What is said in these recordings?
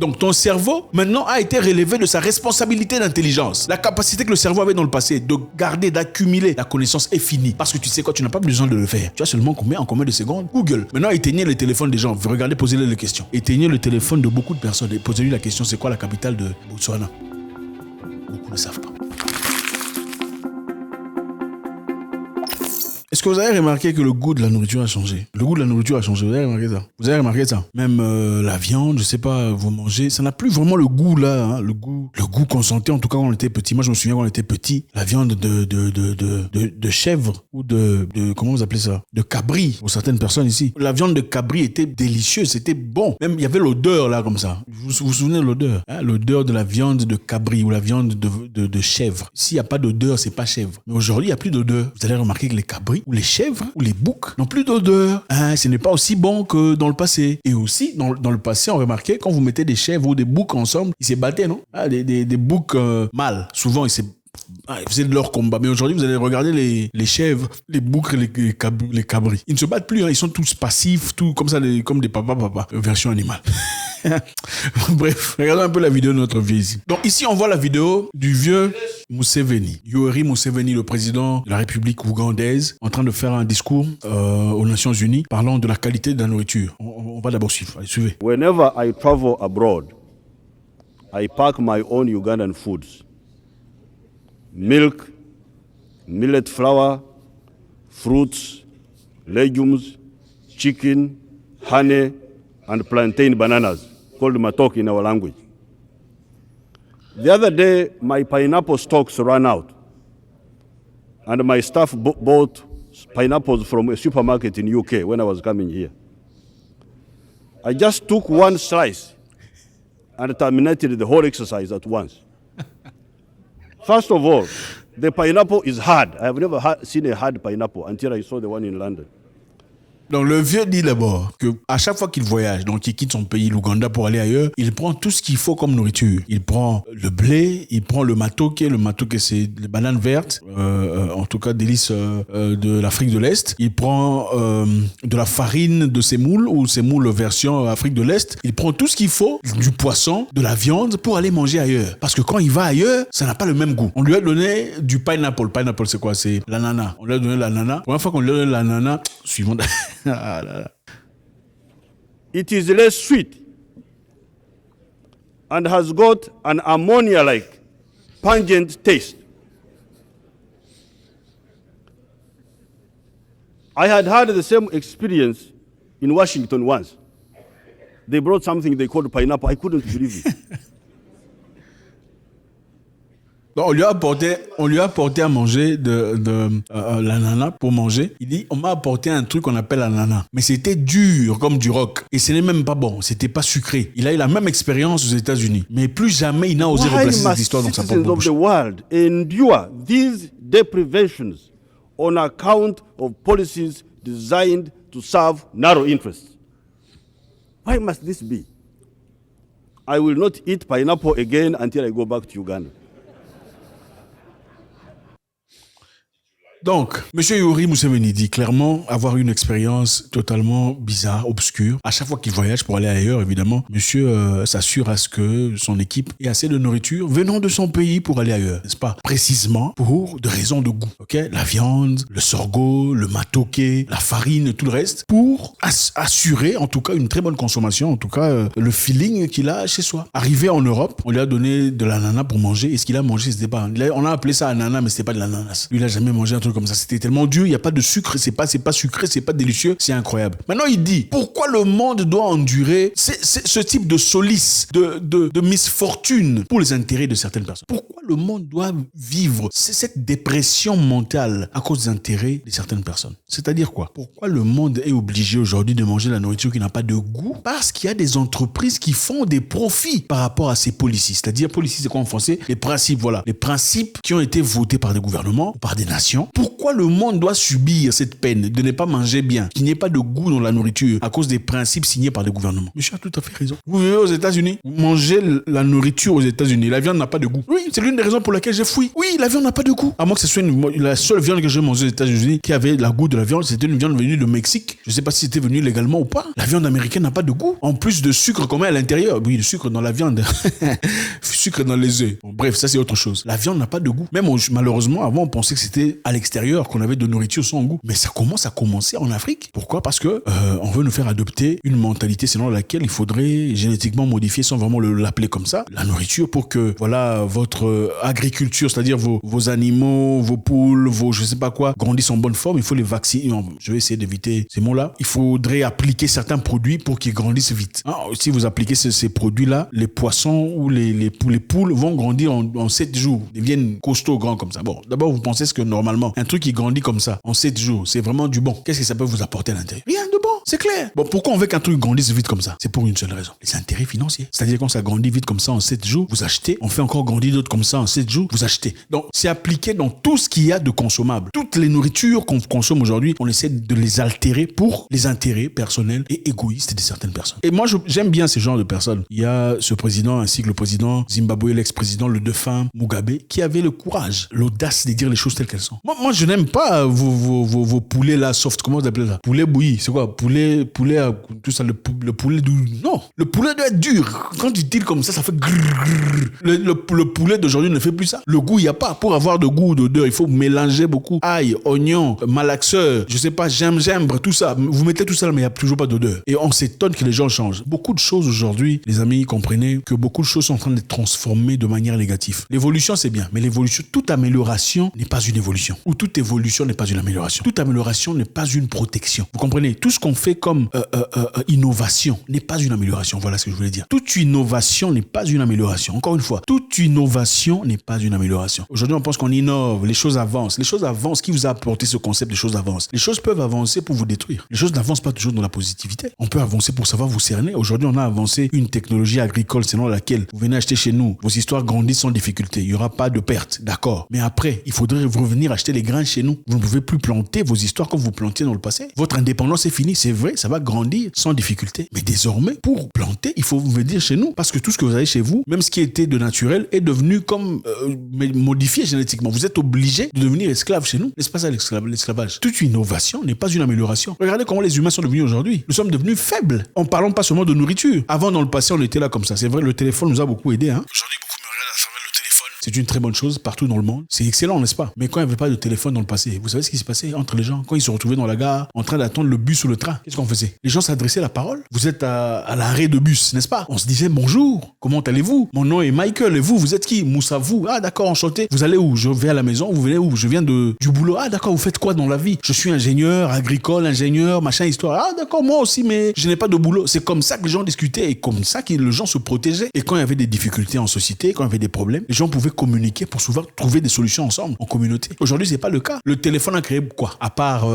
Donc ton cerveau, maintenant, a été relevé de sa responsabilité d'intelligence. La capacité que le cerveau avait dans le passé de garder, d'accumuler la connaissance est finie. Parce que tu sais quoi, tu n'as pas besoin de le faire. Tu as seulement en combien de secondes? Google. Maintenant, éteignez le téléphone des gens. Regardez, posez-les les questions. Éteignez le téléphone de beaucoup de personnes et posez-lui la question, c'est quoi la capitale de Botswana? Beaucoup ne savent pas. Est-ce que vous avez remarqué que le goût de la nourriture a changé? Le goût de la nourriture a changé, vous avez remarqué ça? Vous avez remarqué ça? Même la viande, je sais pas, vous mangez, ça n'a plus vraiment le goût là, hein, le goût qu'on sentait en tout cas quand on était petit. Moi je me souviens quand on était petit, la viande de chèvre ou de comment vous appelez ça? De cabri pour certaines personnes ici. La viande de cabri était délicieuse, c'était bon. Même il y avait l'odeur là comme ça. Vous vous souvenez de l'odeur? Hein? L'odeur de la viande de cabri ou la viande de chèvre. S'il n'y a pas d'odeur, c'est pas chèvre. Mais aujourd'hui il n'y a plus d'odeur. Vous allez remarquer que les cabris ou les chèvres ou les boucs n'ont plus d'odeur. Hein, ce n'est pas aussi bon que dans le passé. Et aussi, dans le passé, on remarquait, quand vous mettez des chèvres ou des boucs ensemble, ils se battaient, non? Ah, des boucs mâles. Souvent, ils faisaient de leur combat. Mais aujourd'hui, vous allez regarder les chèvres, les boucs et les cabris. Ils ne se battent plus, hein. Ils sont tous passifs, tout comme ça, comme des papas, version animale. Bref, regardons un peu la vidéo de notre vieux ici. Donc ici, on voit la vidéo du vieux Museveni. Yoweri Museveni, le président de la République ougandaise, en train de faire un discours aux Nations Unies parlant de la qualité de la nourriture. On va d'abord suivre. Allez, suivez. Whenever I travel abroad, I pack my own Ugandan foods. Milk, millet flour, fruits, legumes, chicken, honey, and plantain bananas, called matok in our language. The other day, my pineapple stocks ran out, and my staff bought pineapples from a supermarket in UK when I was coming here. I just took one slice and terminated the whole exercise at once. First of all, the pineapple is hard. I have never seen a hard pineapple until I saw the one in London. Donc le vieux dit d'abord que à chaque fois qu'il voyage, donc il quitte son pays, l'Ouganda, pour aller ailleurs, il prend tout ce qu'il faut comme nourriture. Il prend le blé, il prend le matoke c'est les bananes vertes, en tout cas délices de l'Afrique de l'Est. Il prend de la farine de sémoule ou sémoule version Afrique de l'Est. Il prend tout ce qu'il faut, du poisson, de la viande pour aller manger ailleurs. Parce que quand il va ailleurs, ça n'a pas le même goût. On lui a donné du pineapple. Pineapple c'est quoi? C'est l'ananas. On lui a donné l'ananas. La première fois qu'on lui a donné l'ananas, suivant... It is less sweet and has got an ammonia-like pungent taste. I had the same experience in Washington once. They brought something they called pineapple. I couldn't believe it. Donc on lui a apporté à manger de l'ananas pour manger. Il dit, on m'a apporté un truc qu'on appelle l'ananas. Mais c'était dur comme du rock. Et ce n'est même pas bon. C'était pas sucré. Il a eu la même expérience aux États-Unis. Mais plus jamais il n'a osé replacer cette histoire dans sa propre bouche. Why must citizens of the world endure these deprivations on account of policies designed to serve narrow interests? Why must this be? I will not eat pineapple again until I go back to Uganda. Donc, M. Yoweri Museveni dit clairement avoir une expérience totalement bizarre, obscure. À chaque fois qu'il voyage pour aller ailleurs, évidemment, monsieur s'assure à ce que son équipe ait assez de nourriture venant de son pays pour aller ailleurs, n'est-ce pas? Précisément pour des raisons de goût. Ok, la viande, le sorgho, le matoke, la farine et tout le reste, pour assurer en tout cas une très bonne consommation, en tout cas le feeling qu'il a chez soi. Arrivé en Europe, on lui a donné de l'ananas pour manger. Et ce qu'il a mangé, c'était pas... On a appelé ça ananas, mais c'était pas de l'ananas. Lui, il a jamais mangé un truc comme ça. C'était tellement dur, il n'y a pas de sucre, c'est pas sucré, c'est pas délicieux, c'est incroyable. Maintenant, il dit, pourquoi le monde doit endurer ce type de solice, de misfortune pour les intérêts de certaines personnes? Pourquoi le monde doit vivre cette dépression mentale à cause des intérêts de certaines personnes? C'est-à-dire quoi? Pourquoi le monde est obligé aujourd'hui de manger la nourriture qui n'a pas de goût? Parce qu'il y a des entreprises qui font des profits par rapport à ces policies. C'est-à-dire, policies, c'est quoi en français? Les principes, voilà. Les principes qui ont été votés par des gouvernements ou par des nations pour Pourquoi le monde doit subir cette peine de ne pas manger bien, qu'il n'y ait pas de goût dans la nourriture à cause des principes signés par le gouvernement? Monsieur a tout à fait raison. Vous vivez aux États-Unis, vous mangez la nourriture aux États-Unis, la viande n'a pas de goût. Oui, c'est l'une des raisons pour laquelle j'ai fui. Oui, la viande n'a pas de goût. À moins que ce soit la seule viande que j'ai mangée aux États-Unis qui avait le goût de la viande, c'était une viande venue de Mexique. Je ne sais pas si c'était venu légalement ou pas. La viande américaine n'a pas de goût. En plus de sucre qu'on met à l'intérieur. Oui, le sucre dans la viande. Sucre dans les œufs. Bon, bref, ça c'est autre chose. La viande n'a pas de goût. Même malheureusement, avant on pensait que c'était à l'extérieur qu'on avait de nourriture sans goût. Mais ça commence à commencer en Afrique. Pourquoi? Parce que on veut nous faire adopter une mentalité selon laquelle il faudrait génétiquement modifier, sans vraiment l'appeler comme ça, la nourriture pour que voilà votre agriculture, c'est-à-dire vos animaux, vos poules, vos je sais pas quoi, grandissent en bonne forme. Il faut les vacciner. Je vais essayer d'éviter ces mots-là. Il faudrait appliquer certains produits pour qu'ils grandissent vite. Si vous appliquez ces produits-là, les poissons ou les poules vont grandir en 7 jours, deviennent costauds grands comme ça. Bon, d'abord vous pensez que normalement un truc qui grandit comme ça en 7 jours, c'est vraiment du bon. Qu'est-ce que ça peut vous apporter à l'intérieur? Rien de bon, c'est clair. Bon, pourquoi on veut qu'un truc grandisse vite comme ça? C'est pour une seule raison, les intérêts financiers. C'est-à-dire quand ça grandit vite comme ça en 7 jours, vous achetez, on fait encore grandir d'autres comme ça en 7 jours, vous achetez. Donc c'est appliqué dans tout ce qu'il y a de consommable. Toutes les nourritures qu'on consomme aujourd'hui, on essaie de les altérer pour les intérêts personnels et égoïstes de certaines personnes. Et moi j'aime bien ces genres de personnes. Il y a ce président ainsi que le président Zimbabwe, l'ex-président, le défunt Mugabe, qui avait le courage, l'audace de dire les choses telles qu'elles sont. Moi je n'aime pas vos poulets là soft, comment vous appelez ça? Poulet bouilli, c'est quoi? Poulet, tout ça, le poulet doux. Non, le poulet doit être dur. Quand tu tires comme ça fait grrr. Le poulet d'aujourd'hui ne fait plus ça. Le goût, il n'y a pas. Pour avoir de goût, d'odeur, il faut mélanger beaucoup. Ail, oignon, malaxeur, je sais pas, gingembre, tout ça. Vous mettez tout ça là, mais il n'y a toujours pas d'odeur. Et on s'étonne que les gens changent. Beaucoup de choses aujourd'hui, les amis, comprenez que beaucoup de choses sont en train d'être transformées de manière négative. L'évolution, c'est bien, mais l'évolution, toute amélioration n'est pas une évolution. Ou toute évolution n'est pas une amélioration. Toute amélioration n'est pas une protection. Vous comprenez? Tout ce qu'on fait comme innovation n'est pas une amélioration. Voilà ce que je voulais dire. Toute innovation n'est pas une amélioration. Encore une fois, toute innovation n'est pas une amélioration. Aujourd'hui, on pense qu'on innove, les choses avancent. Les choses avancent. Qui vous a apporté ce concept des choses avancent? Les choses peuvent avancer pour vous détruire. Les choses n'avancent pas toujours dans la positivité. On peut avancer pour savoir vous cerner. Aujourd'hui, on a avancé une technologie agricole selon laquelle vous venez acheter chez nous, vos histoires grandissent sans difficulté. Il n'y aura pas de perte, d'accord. Mais après, il faudrait revenir acheter les grains chez nous. Vous ne pouvez plus planter vos histoires comme vous plantiez dans le passé. Votre indépendance est finie, c'est vrai, ça va grandir sans difficulté. Mais désormais, pour planter, il faut venir chez nous. Parce que tout ce que vous avez chez vous, même ce qui était de naturel, est devenu comme modifié génétiquement. Vous êtes obligé de devenir esclave chez nous. N'est-ce pas ça l'esclavage? Toute innovation n'est pas une amélioration. Regardez comment les humains sont devenus aujourd'hui. Nous sommes devenus faibles. En parlant pas seulement de nourriture. Avant, dans le passé, on était là comme ça. C'est vrai, le téléphone nous a beaucoup aidé. Aujourd'hui, beaucoup me regardent à travers le téléphone. C'est une très bonne chose partout dans le monde. C'est excellent, n'est-ce pas? Mais quand il n'y avait pas de téléphone dans le passé, vous savez ce qui se passait entre les gens? Quand ils se retrouvaient dans la gare, en train d'attendre le bus ou le train, qu'est-ce qu'on faisait? Les gens s'adressaient la parole. Vous êtes à l'arrêt de bus, n'est-ce pas? On se disait bonjour, comment allez-vous? Mon nom est Michael et vous êtes qui? Moussa, vous? Ah d'accord, enchanté. Vous allez où? Je vais à la maison. Vous venez où? Je viens du boulot. Ah d'accord, vous faites quoi dans la vie? Je suis ingénieur, agricole, ingénieur, machin, histoire. Ah d'accord, moi aussi, mais je n'ai pas de boulot. C'est comme ça que les gens discutaient et comme ça que les gens se protégeaient. Et quand il y avait des difficultés en société, quand il y avait des problèmes, les gens pouvaient communiquer pour souvent trouver des solutions ensemble, en communauté. Aujourd'hui, c'est pas le cas. Le téléphone a créé quoi? À part,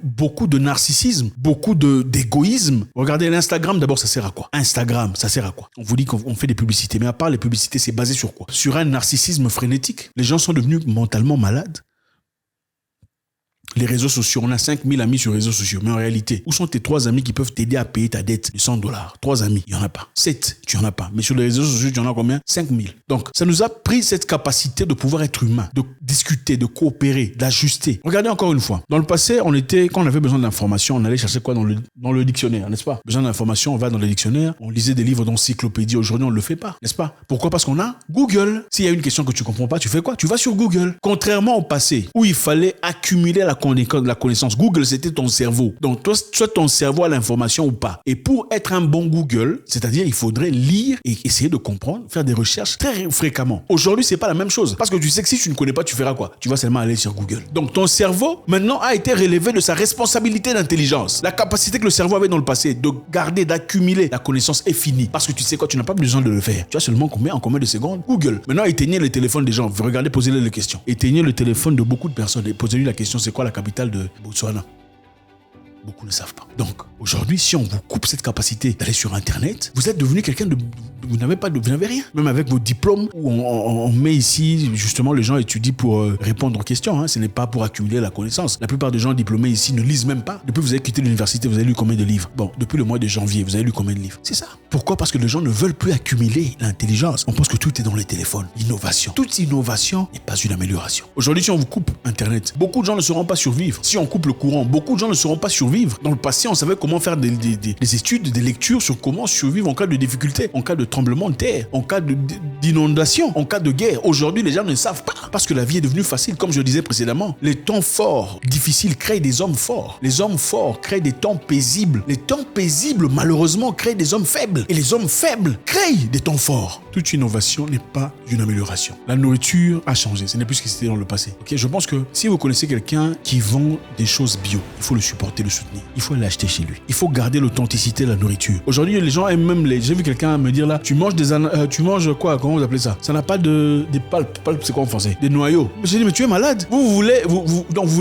beaucoup de narcissisme, beaucoup d'égoïsme. Regardez l'Instagram, d'abord, ça sert à quoi? Instagram, ça sert à quoi? On vous dit qu'on fait des publicités, mais à part les publicités, c'est basé sur quoi? Sur un narcissisme frénétique. Les gens sont devenus mentalement malades. Les réseaux sociaux, on a 5000 amis sur les réseaux sociaux. Mais en réalité, où sont tes 3 amis qui peuvent t'aider à payer ta dette de $100? 3 amis, il n'y en a pas. 7, tu n'en as pas. Mais sur les réseaux sociaux, tu en as combien? 5000. Donc, ça nous a pris cette capacité de pouvoir être humain, de discuter, de coopérer, d'ajuster. Regardez encore une fois. Dans le passé, quand on avait besoin d'informations, on allait chercher quoi dans le dictionnaire, n'est-ce pas? Besoin d'informations, on va dans le dictionnaire, on lisait des livres d'encyclopédie. Aujourd'hui, on ne le fait pas, n'est-ce pas? Pourquoi? Parce qu'on a Google. S'il y a une question que tu ne comprends pas, tu fais quoi? Tu vas sur Google. Contrairement au passé, où il fallait accumuler la connaissance. Google, c'était ton cerveau. Donc, toi, soit ton cerveau a l'information ou pas. Et pour être un bon Google, c'est-à-dire, il faudrait lire et essayer de comprendre, faire des recherches très fréquemment. Aujourd'hui, c'est pas la même chose. Parce que tu sais que si tu ne connais pas, tu feras quoi? Tu vas seulement aller sur Google. Donc, ton cerveau, maintenant, a été relevé de sa responsabilité d'intelligence. La capacité que le cerveau avait dans le passé de garder, d'accumuler la connaissance est finie. Parce que tu sais quoi? Tu n'as pas besoin de le faire. Tu as seulement en combien de secondes? Google. Maintenant, éteignez les téléphones des gens. Regardez, posez-les les questions. Éteignez le téléphone de beaucoup de personnes et posez-lui la question, c'est quoi la capitale de Botswana? Beaucoup ne savent pas. Donc, aujourd'hui, si on vous coupe cette capacité d'aller sur Internet, vous êtes devenu quelqu'un de... Vous n'avez rien. Même avec vos diplômes, où on met ici, justement, les gens étudient pour répondre aux questions. Hein. Ce n'est pas pour accumuler la connaissance. La plupart des gens diplômés ici ne lisent même pas. Depuis que vous avez quitté l'université, vous avez lu combien de livres? Bon, depuis le mois de janvier, vous avez lu combien de livres? C'est ça. Pourquoi? Parce que les gens ne veulent plus accumuler l'intelligence. On pense que tout est dans les téléphones. L'innovation. Toute innovation n'est pas une amélioration. Aujourd'hui, si on vous coupe Internet, beaucoup de gens ne sauront pas survivre. Si on coupe le courant, beaucoup de gens ne sauront pas survivre. Dans le passé, on savait comment faire des études, des lectures sur comment survivre en cas de difficulté, en cas de tremblement de terre, en cas d'inondation, en cas de guerre. Aujourd'hui, les gens ne savent pas parce que la vie est devenue facile. Comme je le disais précédemment, les temps forts, difficiles, créent des hommes forts. Les hommes forts créent des temps paisibles. Les temps paisibles, malheureusement, créent des hommes faibles. Et les hommes faibles créent des temps forts. Toute innovation n'est pas une amélioration. La nourriture a changé. Ce n'est plus ce qui c'était dans le passé. Okay? Je pense que si vous connaissez quelqu'un qui vend des choses bio, il faut le supporter, le soutenir. Il faut l'acheter chez lui. Il faut garder l'authenticité de la nourriture. Aujourd'hui, les gens aiment même j'ai vu quelqu'un me dire là, tu manges quoi? Comment vous appelez ça? Ça n'a pas des palpes. Palpes, c'est quoi en français? Des noyaux. J'ai dit, mais tu es malade. Vous voulez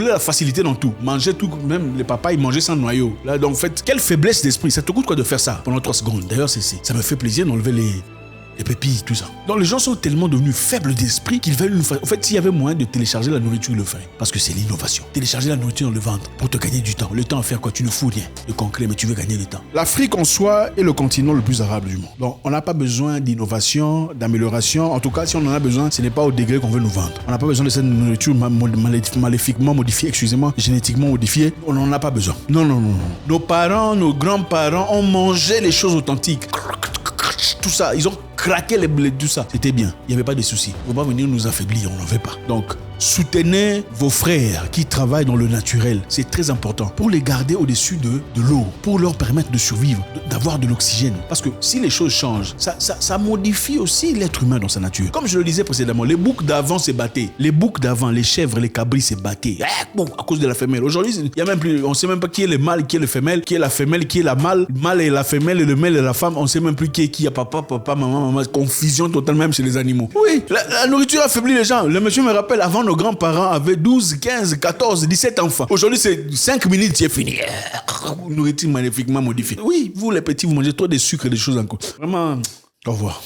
la facilité dans tout. Manger tout, même les papas, ils mangeaient sans noyau. Là, donc, en fait, quelle faiblesse d'esprit. Ça te coûte quoi de faire ça pendant 3 secondes? D'ailleurs, ça me fait plaisir d'enlever les pépilles, tout ça. Donc les gens sont tellement devenus faibles d'esprit qu'ils veulent en fait, s'il y avait moyen de télécharger la nourriture, ils le feraient. Parce que c'est l'innovation. Télécharger la nourriture dans le ventre pour te gagner du temps. Le temps à faire quoi? Tu ne fous rien de concret, mais tu veux gagner du temps. L'Afrique en soi est le continent le plus arabe du monde. Donc on n'a pas besoin d'innovation, d'amélioration. En tout cas, si on en a besoin, ce n'est pas au degré qu'on veut nous vendre. On n'a pas besoin de cette nourriture maléfiquement modifiée, génétiquement modifiée. On n'en a pas besoin. Non. Nos parents, nos grands-parents ont mangé les choses authentiques. Tout ça, ils ont craqué les blés, tout ça. C'était bien, il n'y avait pas de soucis. Il ne faut pas venir nous affaiblir, on n'en veut pas. Donc, soutenez vos frères qui travaillent dans le naturel. C'est très important pour les garder au-dessus de l'eau, pour leur permettre de survivre, d'avoir de l'oxygène. Parce que si les choses changent, ça modifie aussi l'être humain dans sa nature. Comme je le disais précédemment, les boucs d'avant se battaient. Les boucs d'avant, les chèvres, les cabris se battaient. À cause de la femelle. Aujourd'hui, il y a même plus, on ne sait même pas qui est le mâle, qui est le femelle, qui est la femelle, qui est la mâle. Le mâle et la femelle et le mâle et la femme. On ne sait même plus qui est qui. Il y a papa, maman. Confusion totale même chez les animaux. Oui, la nourriture affaiblit les gens. Le monsieur me rappelle, avant nos grands-parents avaient 12, 15, 14, 17 enfants. Aujourd'hui, c'est 5 minutes, c'est fini. Nourriture magnifiquement modifiée. Oui, vous les petits, vous mangez trop de sucre et des choses encore. Vraiment, au revoir.